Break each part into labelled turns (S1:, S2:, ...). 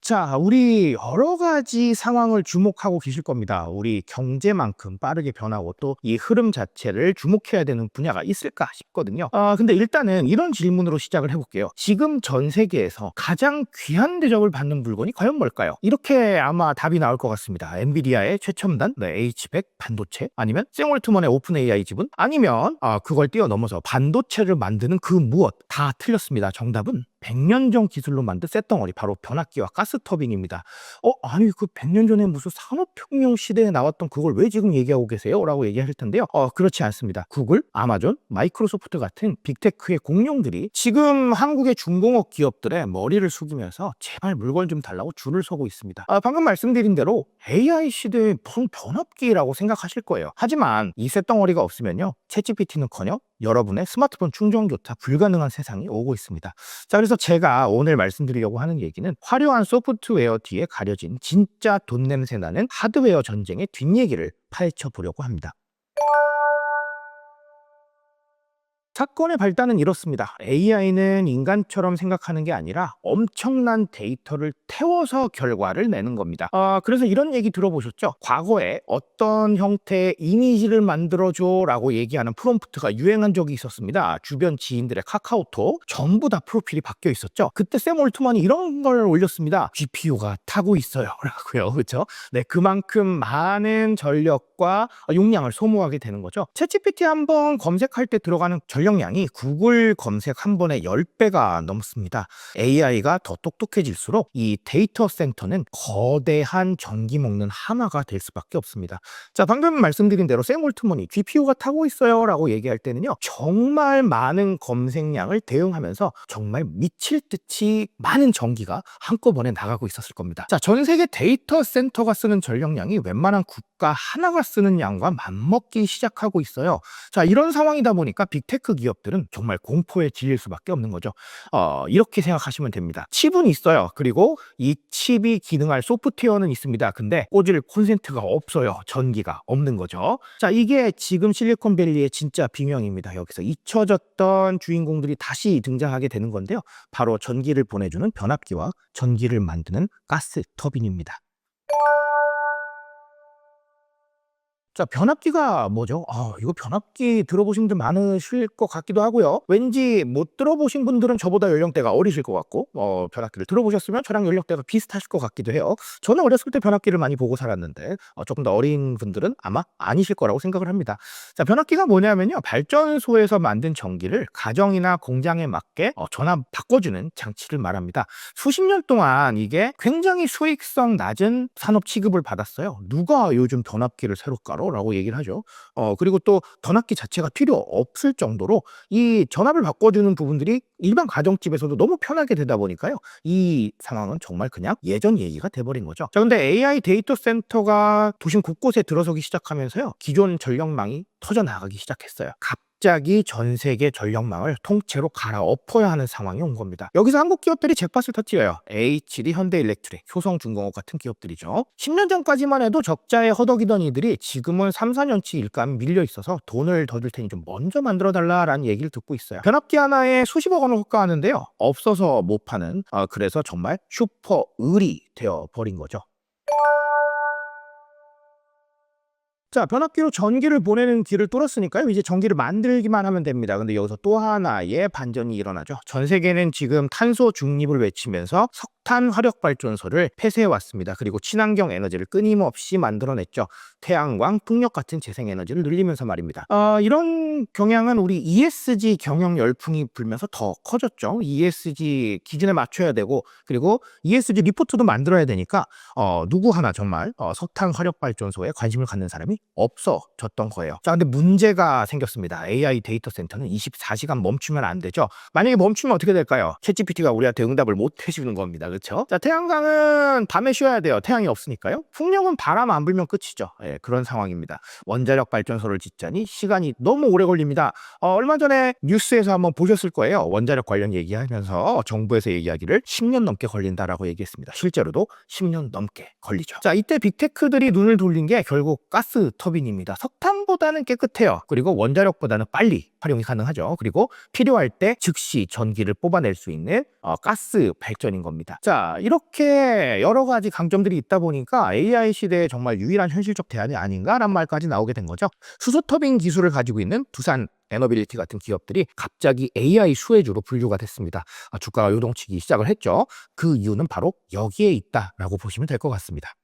S1: 자, 우리 여러 가지 상황을 주목하고 계실 겁니다. 우리 경제만큼 빠르게 변하고 또 이 흐름 자체를 주목해야 되는 분야가 있을까 싶거든요. 근데 일단은 이런 질문으로 시작을 해볼게요. 지금 전 세계에서 가장 귀한 대접을 받는 물건이 과연 뭘까요? 이렇게 아마 답이 나올 것 같습니다. 엔비디아의 최첨단 H100 반도체, 아니면 샘올트먼의 오픈 AI 지분, 아니면 그걸 뛰어넘어서 반도체를 만드는 그 무엇. 다 틀렸습니다. 정답은 100년 전 기술로 만든 쇳덩어리, 바로 변압기와 가스터빈입니다. 아니 그 100년 전에 무슨 산업혁명 시대에 나왔던 그걸 왜 지금 얘기하고 계세요? 라고 얘기하실 텐데요. 그렇지 않습니다. 구글, 아마존, 마이크로소프트 같은 빅테크의 공룡들이 지금 한국의 중공업 기업들의 머리를 숙이면서 제발 물건 좀 달라고 줄을 서고 있습니다. 방금 말씀드린 대로 AI 시대의 무슨 변압기라고 생각하실 거예요. 하지만 이 쇳덩어리가 없으면요, 챗GPT는커녕 여러분의 스마트폰 충전조차 불가능한 세상이 오고 있습니다. 자, 그래서 제가 오늘 말씀드리려고 하는 얘기는 화려한 소프트웨어 뒤에 가려진 진짜 돈 냄새 나는 하드웨어 전쟁의 뒷얘기를 파헤쳐 보려고 합니다. 사건의 발단은 이렇습니다. AI는 인간처럼 생각하는 게 아니라 엄청난 데이터를 태워서 결과를 내는 겁니다. 그래서 이런 얘기 들어보셨죠? 과거에 어떤 형태의 이미지를 만들어줘 라고 얘기하는 프롬프트가 유행한 적이 있었습니다. 주변 지인들의 카카오톡 전부 다 프로필이 바뀌어 있었죠. 그때 샘 올트만이 이런 걸 올렸습니다. GPU가 타고 있어요 라고요. 그렇죠? 네, 그만큼 많은 전력과 용량을 소모하게 되는 거죠. 챗GPT 한번 검색할 때 들어가는 전력량이 구글 검색 한 번에 10배가 넘습니다. AI가 더 똑똑해질수록 이 데이터 센터는 거대한 전기 먹는 하마가 될 수밖에 없습니다. 자, 방금 말씀드린 대로 샘 올트먼이 GPU가 타고 있어요 라고 얘기할 때는요, 정말 많은 검색량을 대응하면서 정말 미칠 듯이 많은 전기가 한꺼번에 나가고 있었을 겁니다. 자, 전 세계 데이터 센터가 쓰는 전력량이 웬만한 국가 하나가 쓰는 양과 맞먹기 시작하고 있어요. 자, 이런 상황이다 보니까 빅테크 기업들은 정말 공포에 질릴 수밖에 없는 거죠. 이렇게 생각하시면 됩니다. 칩은 있어요. 그리고 이 칩이 기능할 소프트웨어는 있습니다. 근데 꽂을 콘센트가 없어요. 전기가 없는 거죠. 자, 이게 지금 실리콘밸리의 진짜 비명입니다. 여기서 잊혀졌던 주인공들이 다시 등장하게 되는 건데요, 바로 전기를 보내주는 변압기와 전기를 만드는 가스 터빈입니다. 자, 변압기가 뭐죠? 이거 변압기 들어보신 분들 많으실 것 같기도 하고요. 왠지 못 들어보신 분들은 저보다 연령대가 어리실 것 같고, 변압기를 들어보셨으면 저랑 연령대가 비슷하실 것 같기도 해요. 저는 어렸을 때 변압기를 많이 보고 살았는데, 조금 더 어린 분들은 아마 아니실 거라고 생각을 합니다. 자, 변압기가 뭐냐면요, 발전소에서 만든 전기를 가정이나 공장에 맞게 전압 바꿔주는 장치를 말합니다. 수십 년 동안 이게 굉장히 수익성 낮은 산업 취급을 받았어요. 누가 요즘 변압기를 새로 깔어? 라고 얘기를 하죠. 그리고 또 변압기 자체가 필요 없을 정도로 이 전압을 바꿔주는 부분들이 일반 가정집에서도 너무 편하게 되다 보니까요, 이 상황은 정말 그냥 예전 얘기가 돼버린 거죠. 자, 근데 AI 데이터 센터가 도심 곳곳에 들어서기 시작하면서요, 기존 전력망이 터져나가기 시작했어요. 갑자기 전 세계 전력망을 통째로 갈아엎어야 하는 상황이 온 겁니다. 여기서 한국 기업들이 잭팟을 터뜨려요. HD, 현대일렉트릭, 효성중공업 같은 기업들이죠. 10년 전까지만 해도 적자에 허덕이던 이들이 지금은 3, 4년치 일감이 밀려 있어서 돈을 더 줄 테니 좀 먼저 만들어 달라라는 얘기를 듣고 있어요. 변압기 하나에 수십억 원을 호가하는데요, 없어서 못 파는, 그래서 정말 슈퍼 을이 되어 버린 거죠. 자, 변압기로 전기를 보내는 길을 뚫었으니까요, 이제 전기를 만들기만 하면 됩니다. 근데 여기서 또 하나의 반전이 일어나죠. 전 세계는 지금 탄소 중립을 외치면서 석탄 화력 발전소를 폐쇄해 왔습니다. 그리고 친환경 에너지를 끊임없이 만들어냈죠. 태양광, 풍력 같은 재생 에너지를 늘리면서 말입니다. 이런 경향은 우리 ESG 경영 열풍이 불면서 더 커졌죠. ESG 기준에 맞춰야 되고, 그리고 ESG 리포트도 만들어야 되니까 누구 하나 정말 석탄 화력 발전소에 관심을 갖는 사람이 없어졌던 거예요. 자, 근데 문제가 생겼습니다. AI 데이터 센터는 24시간 멈추면 안 되죠. 만약에 멈추면 어떻게 될까요? 챗GPT가 우리한테 응답을 못 해주는 겁니다. 그렇죠? 자, 태양광은 밤에 쉬어야 돼요. 태양이 없으니까요. 풍력은 바람 안 불면 끝이죠. 예, 그런 상황입니다. 원자력 발전소를 짓자니 시간이 너무 오래 걸립니다. 얼마 전에 뉴스에서 한번 보셨을 거예요. 원자력 관련 얘기하면서 정부에서 얘기하기를 10년 넘게 걸린다라고 얘기했습니다. 실제로도 10년 넘게 걸리죠. 자, 이때 빅테크들이 눈을 돌린 게 결국 가스 터빈입니다. 석탄보다는 깨끗해요. 그리고 원자력보다는 빨리 활용이 가능하죠. 그리고 필요할 때 즉시 전기를 뽑아낼 수 있는 가스 발전인 겁니다. 자, 이렇게 여러 가지 강점들이 있다 보니까 AI 시대에 정말 유일한 현실적 대안이 아닌가라는 말까지 나오게 된 거죠. 수소 터빈 기술을 가지고 있는 두산 에너빌리티 같은 기업들이 갑자기 AI 수혜주로 분류가 됐습니다. 주가가 요동치기 시작을 했죠. 그 이유는 바로 여기에 있다라고 보시면 될 것 같습니다.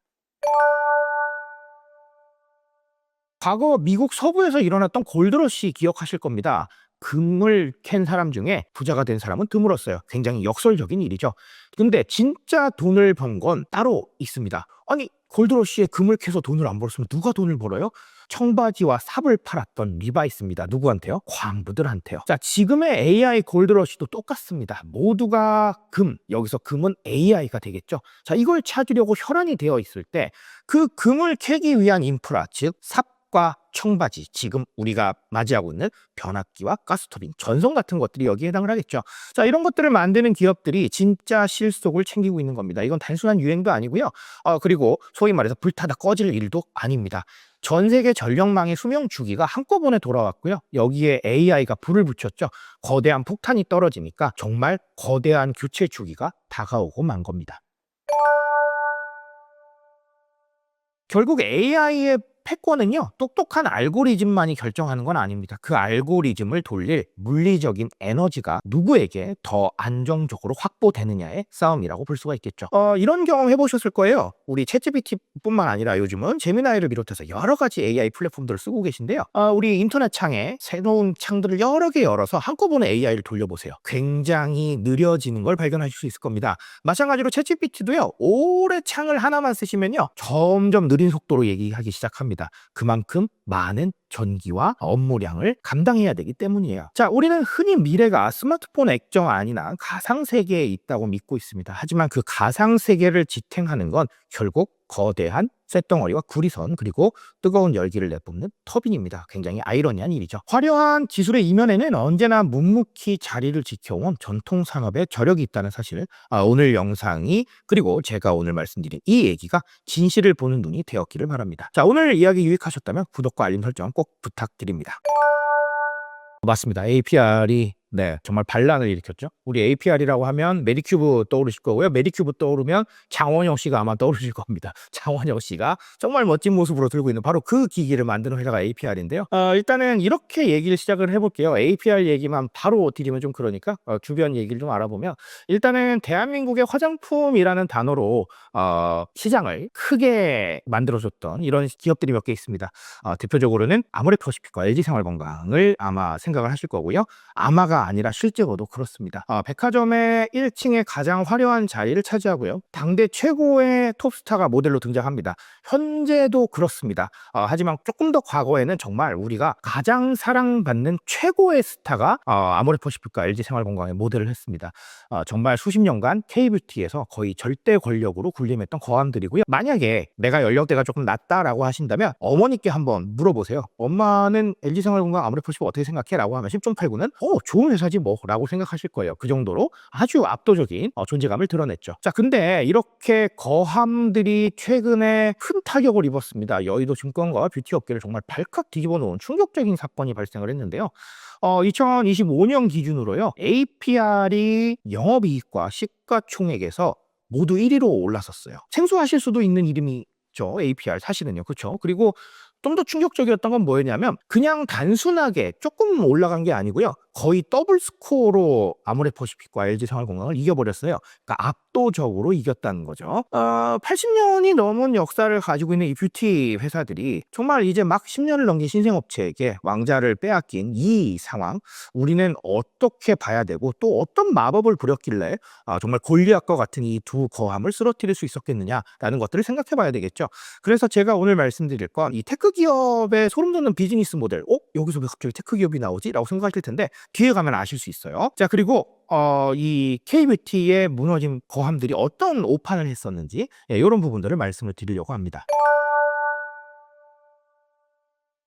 S1: 과거 미국 서부에서 일어났던 골드러시 기억하실 겁니다. 금을 캔 사람 중에 부자가 된 사람은 드물었어요. 굉장히 역설적인 일이죠. 근데 진짜 돈을 번 건 따로 있습니다. 아니, 골드러시에 금을 캐서 돈을 안 벌었으면 누가 돈을 벌어요? 청바지와 삽을 팔았던 리바이스입니다. 누구한테요? 광부들한테요. 자, 지금의 AI 골드러시도 똑같습니다. 모두가 금, 여기서 금은 AI가 되겠죠. 자, 이걸 찾으려고 혈안이 되어 있을 때 그 금을 캐기 위한 인프라, 즉 삽과 청바지, 지금 우리가 맞이하고 있는 변압기와 가스터빈, 전선 같은 것들이 여기에 해당을 하겠죠. 자, 이런 것들을 만드는 기업들이 진짜 실속을 챙기고 있는 겁니다. 이건 단순한 유행도 아니고요. 그리고 소위 말해서 불타다 꺼질 일도 아닙니다. 전 세계 전력망의 수명 주기가 한꺼번에 돌아왔고요. 여기에 AI가 불을 붙였죠. 거대한 폭탄이 떨어지니까 정말 거대한 교체 주기가 다가오고 만 겁니다. 결국 AI의 패권은요, 똑똑한 알고리즘만이 결정하는 건 아닙니다. 그 알고리즘을 돌릴 물리적인 에너지가 누구에게 더 안정적으로 확보되느냐의 싸움이라고 볼 수가 있겠죠. 이런 경험 해보셨을 거예요. 우리 챗GPT뿐만 아니라 요즘은 제미나이를 비롯해서 여러 가지 AI 플랫폼들을 쓰고 계신데요. 우리 인터넷 창에 새로운 창들을 여러 개 열어서 한꺼번에 AI를 돌려보세요. 굉장히 느려지는 걸 발견하실 수 있을 겁니다. 마찬가지로 챗GPT도요, 오래 창을 하나만 쓰시면요, 점점 느린 속도로 얘기하기 시작합니다. 그만큼 많은 전기와 업무량을 감당해야 되기 때문이에요. 자, 우리는 흔히 미래가 스마트폰 액정 안이나 가상세계에 있다고 믿고 있습니다. 하지만 그 가상세계를 지탱하는 건 결국 거대한 쇳덩어리와 구리선, 그리고 뜨거운 열기를 내뿜는 터빈입니다. 굉장히 아이러니한 일이죠. 화려한 기술의 이면에는 언제나 묵묵히 자리를 지켜온 전통 산업의 저력이 있다는 사실, 오늘 영상이, 그리고 제가 오늘 말씀드린 이 얘기가 진실을 보는 눈이 되었기를 바랍니다. 자, 오늘 이야기 유익하셨다면 구독과 알림 설정 꼭 부탁드립니다. 맞습니다. APR이 정말 반란을 일으켰죠. 우리 APR이라고 하면 메디큐브 떠오르실 거고요. 메디큐브 떠오르면 장원영 씨가 아마 떠오르실 겁니다. 장원영 씨가 정말 멋진 모습으로 들고 있는 바로 그 기기를 만드는 회사가 APR인데요. 일단은 이렇게 얘기를 시작을 해볼게요. APR 얘기만 바로 드리면 좀 그러니까 주변 얘기를 좀 알아보면, 일단은 대한민국의 화장품이라는 단어로 시장을 크게 만들어줬던 이런 기업들이 몇 개 있습니다. 대표적으로는 아모레퍼시픽과 LG생활건강을 아마 생각을 하실 거고요. 아마가 아니라 실제로도 그렇습니다. 백화점의 1층에 가장 화려한 자리를 차지하고요. 당대 최고의 톱스타가 모델로 등장합니다. 현재도 그렇습니다. 하지만 조금 더 과거에는 정말 우리가 가장 사랑받는 최고의 스타가 아모레퍼시픽과 LG생활건강의 모델을 했습니다. 정말 수십 년간 K뷰티에서 거의 절대 권력으로 군림했던 거함들이고요. 만약에 내가 연령대가 조금 낮다라고 하신다면 어머니께 한번 물어보세요. 엄마는 LG생활건강 아모레퍼시픽 어떻게 생각해? 라고 하면 10.89는 좋은 회사지 뭐 라고 생각하실 거예요. 그 정도로 아주 압도적인 존재감을 드러냈죠. 자, 근데 이렇게 거함들이 최근에 큰 타격을 입었습니다. 여의도 증권가와 뷰티 업계를 정말 발칵 뒤집어 놓은 충격적인 사건이 발생을 했는데요. 2025년 기준으로요, APR이 영업이익과 시가총액에서 모두 1위로 올라섰어요. 생소하실 수도 있는 이름이죠, APR 사실은요. 그렇죠? 그리고 좀 더 충격적이었던 건 뭐였냐면, 그냥 단순하게 조금 올라간 게 아니고요, 거의 더블 스코어로 아모레퍼시픽과 LG생활건강을 이겨버렸어요. 그러니까 압도적으로 이겼다는 거죠. 80년이 넘은 역사를 가지고 있는 이 뷰티 회사들이 정말 이제 막 10년을 넘긴 신생업체에게 왕자를 빼앗긴 이 상황, 우리는 어떻게 봐야 되고 또 어떤 마법을 부렸길래 정말 골리앗과 같은 이 두 거함을 쓰러뜨릴 수 있었겠느냐라는 것들을 생각해 봐야 되겠죠. 그래서 제가 오늘 말씀드릴 건 이 테크 기업의 소름 돋는 비즈니스 모델, 여기서 왜 갑자기 테크 기업이 나오지? 라고 생각하실 텐데 뒤에 가면 아실 수 있어요. 자, 그리고 이 K뷰티의 무너진 거함들이 어떤 오판을 했었는지, 이런 부분들을 말씀을 드리려고 합니다.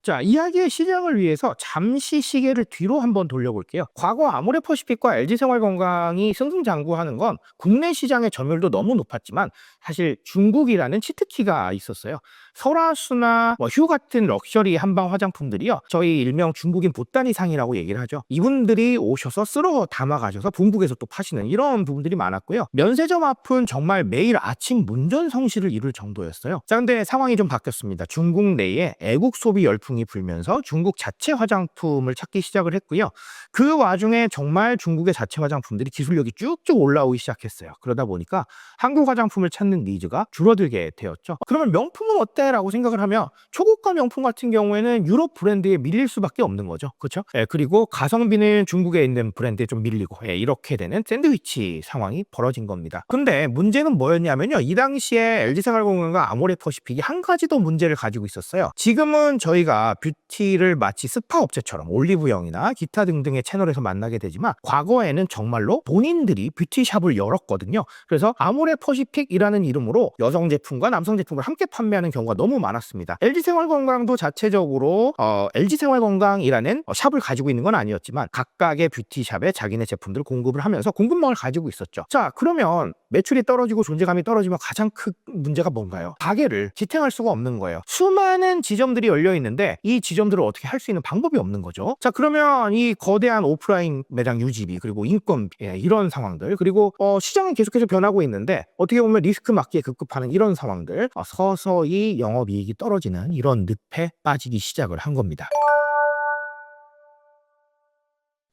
S1: 자, 이야기의 시작을 위해서 잠시 시계를 뒤로 한번 돌려볼게요. 과거 아모레퍼시픽과 LG생활건강이 승승장구하는 건 국내 시장의 점유율도 너무 높았지만 사실 중국이라는 치트키가 있었어요. 설화수나 휴 같은 럭셔리 한방 화장품들이요. 저희 일명 중국인 보따리상이라고 얘기를 하죠. 이분들이 오셔서 쓸어 담아 가셔서 본국에서 또 파시는 이런 부분들이 많았고요. 면세점 앞은 정말 매일 아침 문전성시를 이룰 정도였어요. 자, 근데 상황이 좀 바뀌었습니다. 중국 내에 애국 소비 열풍이 불면서 중국 자체 화장품을 찾기 시작을 했고요. 그 와중에 정말 중국의 자체 화장품들이 기술력이 쭉쭉 올라오기 시작했어요. 그러다 보니까 한국 화장품을 찾는 니즈가 줄어들게 되었죠. 그러면 명품은 어때? 라고 생각을 하면 초고가 명품 같은 경우에는 유럽 브랜드에 밀릴 수밖에 없는 거죠. 그렇죠? 예, 그리고 가성비는 중국에 있는 브랜드에 좀 밀리고 이렇게 되는 샌드위치 상황이 벌어진 겁니다. 근데 문제는 뭐였냐면요. 이 당시에 LG생활건강과 아모레퍼시픽이 한 가지 더 문제를 가지고 있었어요. 지금은 저희가 뷰티를 마치 스파 업체처럼 올리브영이나 기타 등등의 채널에서 만나게 되지만 과거에는 정말로 본인들이 뷰티샵을 열었거든요. 그래서 아모레퍼시픽이라는 이름으로 여성 제품과 남성 제품을 함께 판매하는 경우가 너무 많았습니다. LG생활건강도 자체적으로 LG생활건강이라는 샵을 가지고 있는 건 아니었지만 각각의 뷰티샵에 자기네 제품들을 공급을 하면서 공급망을 가지고 있었죠. 자, 그러면 매출이 떨어지고 존재감이 떨어지면 가장 큰 문제가 뭔가요? 가게를 지탱할 수가 없는 거예요. 수많은 지점들이 열려 있는데 이 지점들을 어떻게 할 수 있는 방법이 없는 거죠. 자, 그러면 이 거대한 오프라인 매장 유지비 그리고 인건비 이런 상황들 그리고 시장은 계속해서 변하고 있는데 어떻게 보면 리스크 맞기에 급급하는 이런 상황들 서서히 영업이익이 떨어지는 이런 늪에 빠지기 시작을 한 겁니다.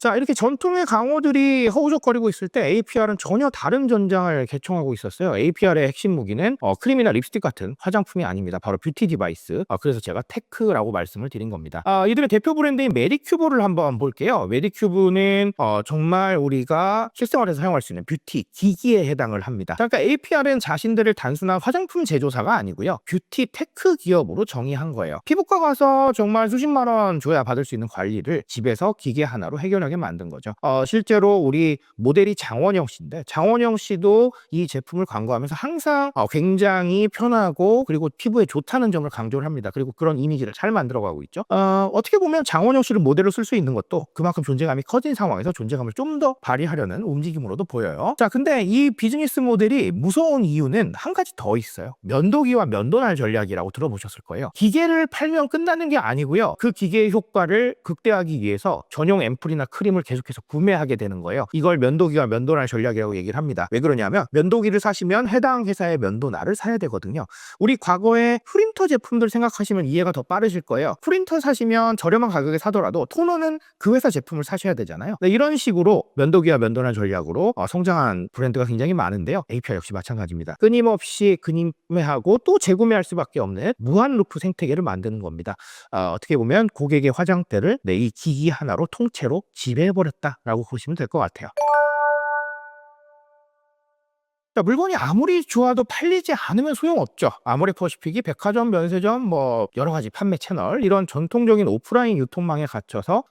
S1: 자, 이렇게 전통의 강호들이 허우적거리고 있을 때 APR은 전혀 다른 전장을 개청하고 있었어요. APR의 핵심 무기는 크림이나 립스틱 같은 화장품이 아닙니다. 바로 뷰티 디바이스. 그래서 제가 테크라고 말씀을 드린 겁니다. 이들의 대표 브랜드인 메디큐브를 한번 볼게요. 메디큐브는 정말 우리가 실생활에서 사용할 수 있는 뷰티 기기에 해당을 합니다. 그러니까 APR은 자신들을 단순한 화장품 제조사가 아니고요. 뷰티 테크 기업으로 정의한 거예요. 피부과 가서 정말 수십만 원 줘야 받을 수 있는 관리를 집에서 기계 하나로 해결하게 만든 거죠. 실제로 우리 모델이 장원영 씨인데 장원영 씨도 이 제품을 광고하면서 항상 굉장히 편하고 그리고 피부에 좋다는 점을 강조를 합니다. 그리고 그런 이미지를 잘 만들어가고 있죠. 어떻게 보면 장원영 씨를 모델로 쓸 수 있는 것도 그만큼 존재감이 커진 상황에서 존재감을 좀 더 발휘하려는 움직임으로도 보여요. 자, 근데 이 비즈니스 모델이 무서운 이유는 한 가지 더 있어요. 면도기와 면도날 전략이라고 들어보셨을 거예요. 기계를 팔면 끝나는 게 아니고요. 그 기계의 효과를 극대화하기 위해서 전용 앰플이나 크림을 계속해서 구매하게 되는 거예요. 이걸 면도기와 면도날 전략이라고 얘기를 합니다. 왜 그러냐면 면도기를 사시면 해당 회사의 면도날을 사야 되거든요. 우리 과거에 프린터 제품들 생각하시면 이해가 더 빠르실 거예요. 프린터 사시면 저렴한 가격에 사더라도 토너는 그 회사 제품을 사셔야 되잖아요. 네, 이런 식으로 면도기와 면도날 전략으로 성장한 브랜드가 굉장히 많은데요. APR 역시 마찬가지입니다. 끊임없이 구매하고 또 재구매할 수밖에 없는 무한 루프 생태계를 만드는 겁니다. 어떻게 보면 고객의 화장대를 이 기기 하나로 통째로 지배해버렸다라고 보시면 될 것 같아요. 자, 물건이 아무리 좋아도 팔리지 않으면 소용없죠. 아모레퍼시픽이 백화점, 면세점, 여러 가지 판매 채널 이런 전통적인 오프라인 유통망에 갇혀서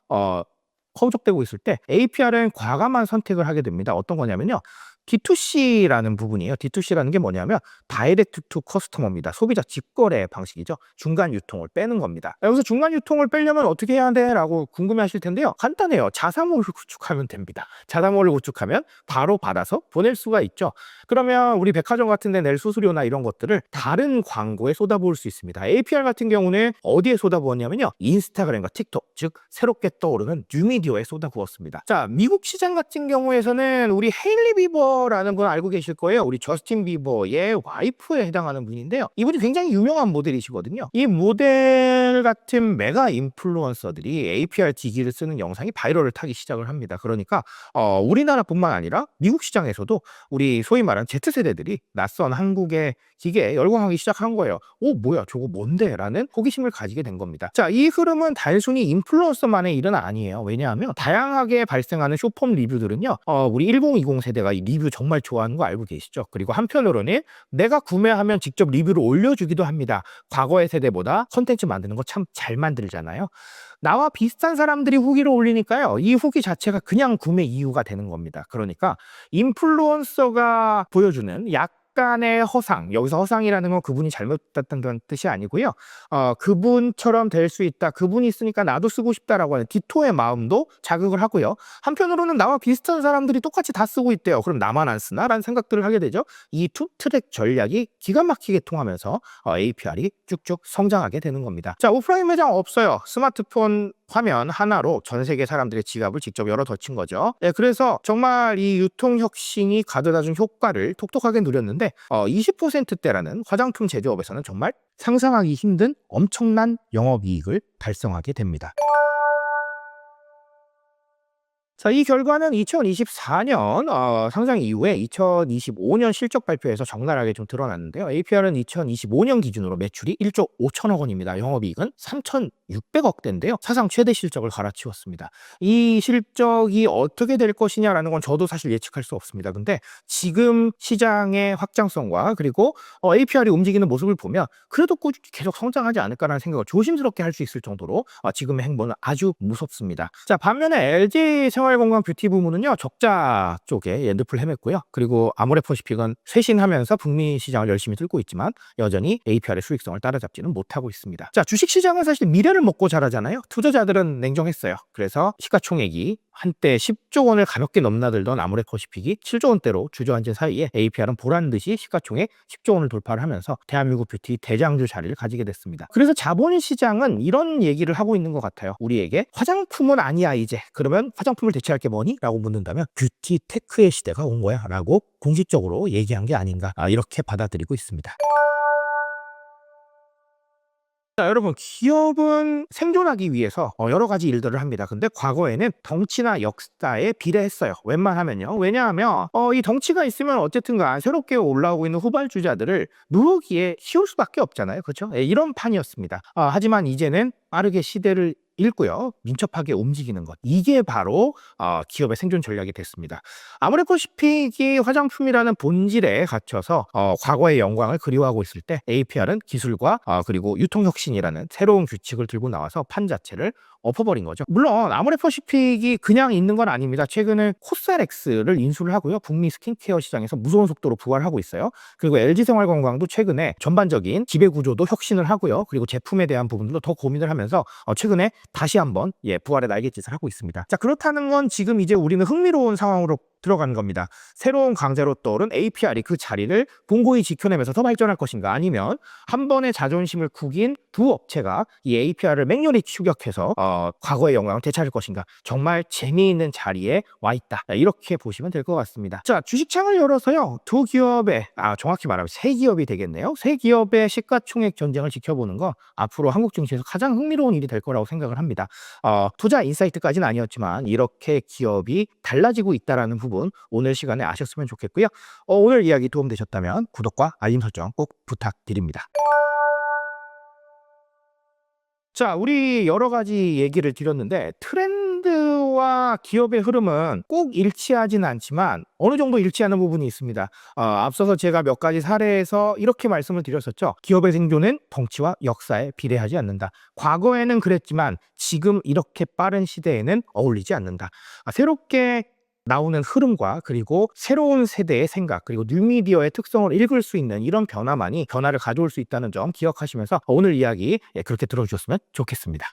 S1: 허우적대고 있을 때 APR은 과감한 선택을 하게 됩니다. 어떤 거냐면요. D2C라는 부분이에요. D2C라는 게 뭐냐면 다이렉트 투 커스터머입니다. 소비자 직거래 방식이죠. 중간 유통을 빼는 겁니다. 여기서 중간 유통을 빼려면 어떻게 해야 돼? 라고 궁금해하실 텐데요. 간단해요. 자사몰을 구축하면 됩니다. 자사몰을 구축하면 바로 받아서 보낼 수가 있죠. 그러면 우리 백화점 같은 데 낼 수수료나 이런 것들을 다른 광고에 쏟아부을 수 있습니다. APR 같은 경우는 어디에 쏟아부었냐면요. 인스타그램과 틱톡, 즉 새롭게 떠오르는 뉴미디어에 쏟아부었습니다. 자, 미국 시장 같은 경우에서는 우리 헤일리 비버라는 분 알고 계실 거예요. 우리 저스틴 비버의 와이프에 해당하는 분인데요. 이분이 굉장히 유명한 모델이시거든요. 이 모델 같은 메가 인플루언서들이 APR 기기를 쓰는 영상이 바이럴을 타기 시작을 합니다. 그러니까 우리나라뿐만 아니라 미국 시장에서도 우리 소위 말하는 Z세대들이 낯선 한국의 기계에 열광하기 시작한 거예요. 뭐야 저거 뭔데? 라는 호기심을 가지게 된 겁니다. 자, 이 흐름은 단순히 인플루언서만의 일은 아니에요. 왜냐하면 다양하게 발생하는 쇼폼 리뷰들은요. 우리 1020 세대가 이 리뷰 정말 좋아하는 거 알고 계시죠? 그리고 한편으로는 내가 구매하면 직접 리뷰를 올려주기도 합니다. 과거의 세대보다 콘텐츠 만드는 거 참 잘 만들잖아요. 나와 비슷한 사람들이 후기를 올리니까요. 이 후기 자체가 그냥 구매 이유가 되는 겁니다. 그러니까 인플루언서가 보여주는 약 약간의 허상, 여기서 허상이라는 건 그분이 잘못했다는 뜻이 아니고요. 그분처럼 될 수 있다. 그분이 있으니까 나도 쓰고 싶다라고 하는 디토의 마음도 자극을 하고요. 한편으로는 나와 비슷한 사람들이 똑같이 다 쓰고 있대요. 그럼 나만 안 쓰나라는 생각들을 하게 되죠. 이 투 트랙 전략이 기가 막히게 통하면서 APR이 쭉쭉 성장하게 되는 겁니다. 자, 오프라인 매장 없어요. 스마트폰 화면 하나로 전 세계 사람들의 지갑을 직접 열어 젖힌 거죠. 네, 그래서 정말 이 유통 혁신이 가져다 준 효과를 톡톡하게 누렸는데 20%대라는 화장품 제조업에서는 정말 상상하기 힘든 엄청난 영업이익을 달성하게 됩니다. 자, 이 결과는 2024년 상장 이후에 2025년 실적 발표에서 적나라하게 좀 드러났는데요. APR은 2025년 기준으로 매출이 1조 5천억 원입니다. 영업이익은 3,600억 대인데요. 사상 최대 실적을 갈아치웠습니다. 이 실적이 어떻게 될 것이냐라는 건 저도 사실 예측할 수 없습니다. 근데 지금 시장의 확장성과 그리고 APR이 움직이는 모습을 보면 그래도 꾸준히 계속 성장하지 않을까라는 생각을 조심스럽게 할 수 있을 정도로 지금의 행보는 아주 무섭습니다. 자, 반면에 LG 생활건강 뷰티 부문은요, 적자 쪽에 늪을 헤맸고요. 그리고 아모레퍼시픽은 쇄신하면서 북미 시장을 열심히 뚫고 있지만 여전히 APR의 수익성을 따라잡지는 못하고 있습니다. 자, 주식시장은 사실 미래를 먹고 자라잖아요. 투자자들은 냉정했어요. 그래서 시가총액이 한때 10조 원을 가볍게 넘나들던 아모레퍼시픽이 7조 원대로 주저앉은 사이에 APR은 보란듯이 시가총액 10조 원을 돌파를 하면서 대한민국 뷰티 대장주 자리를 가지게 됐습니다. 그래서 자본시장은 이런 얘기를 하고 있는 것 같아요. 우리에게 화장품은 아니야 이제. 그러면 화장품을 대체할 게 뭐니? 라고 묻는다면 뷰티 테크의 시대가 온 거야 라고 공식적으로 얘기한 게 아닌가, 이렇게 받아들이고 있습니다. 자, 여러분, 기업은 생존하기 위해서 여러 가지 일들을 합니다. 근데 과거에는 덩치나 역사에 비례했어요. 웬만하면요. 왜냐하면 이 덩치가 있으면 어쨌든가 새롭게 올라오고 있는 후발주자들을 누르기에 쉬울 수밖에 없잖아요. 그렇죠? 예, 이런 판이었습니다. 하지만 이제는 빠르게 시대를 읽고요, 민첩하게 움직이는 것, 이게 바로 기업의 생존 전략이 됐습니다. 아모레퍼시픽이 화장품이라는 본질에 갇혀서 과거의 영광을 그리워하고 있을 때 APR은 기술과 그리고 유통혁신이라는 새로운 규칙을 들고 나와서 판 자체를 엎어버린 거죠. 물론 아모레퍼시픽이 그냥 있는 건 아닙니다. 최근에 코스알엑스를 인수를 하고요, 북미 스킨케어 시장에서 무서운 속도로 부활하고 있어요. 그리고 LG생활건강도 최근에 전반적인 지배구조도 혁신을 하고요, 그리고 제품에 대한 부분도 더 고민을 하면서 최근에 다시 한번 부활의 날갯짓을 하고 있습니다. 자, 그렇다는 건 지금 이제 우리는 흥미로운 상황으로 들어가는 겁니다. 새로운 강자로 떠오른 APR이 그 자리를 공고히 지켜내면서 더 발전할 것인가, 아니면 한 번의 자존심을 구긴 두 업체가 이 APR을 맹렬히 추격해서 과거의 영광을 되찾을 것인가, 정말 재미있는 자리에 와 있다, 이렇게 보시면 될 것 같습니다. 자, 주식창을 열어서요, 두 기업의 정확히 말하면 세 기업이 되겠네요. 세 기업의 시가총액 전쟁을 지켜보는 거 앞으로 한국 증시에서 가장 흥미로운 일이 될 거라고 생각을 합니다. 투자 인사이트까지는 아니었지만 이렇게 기업이 달라지고 있다라는 부분 오늘 시간에 아셨으면 좋겠고요. 오늘 이야기 도움되셨다면 구독과 알림 설정 꼭 부탁드립니다. 자, 우리 여러 가지 얘기를 드렸는데 트렌드와 기업의 흐름은 꼭 일치하진 않지만 어느 정도 일치하는 부분이 있습니다. 앞서서 제가 몇 가지 사례에서 이렇게 말씀을 드렸었죠. 기업의 생존은 덩치와 역사에 비례하지 않는다. 과거에는 그랬지만 지금 이렇게 빠른 시대에는 어울리지 않는다. 새롭게 나오는 흐름과 그리고 새로운 세대의 생각, 그리고 뉴미디어의 특성을 읽을 수 있는 이런 변화만이 변화를 가져올 수 있다는 점 기억하시면서 오늘 이야기 그렇게 들어주셨으면 좋겠습니다.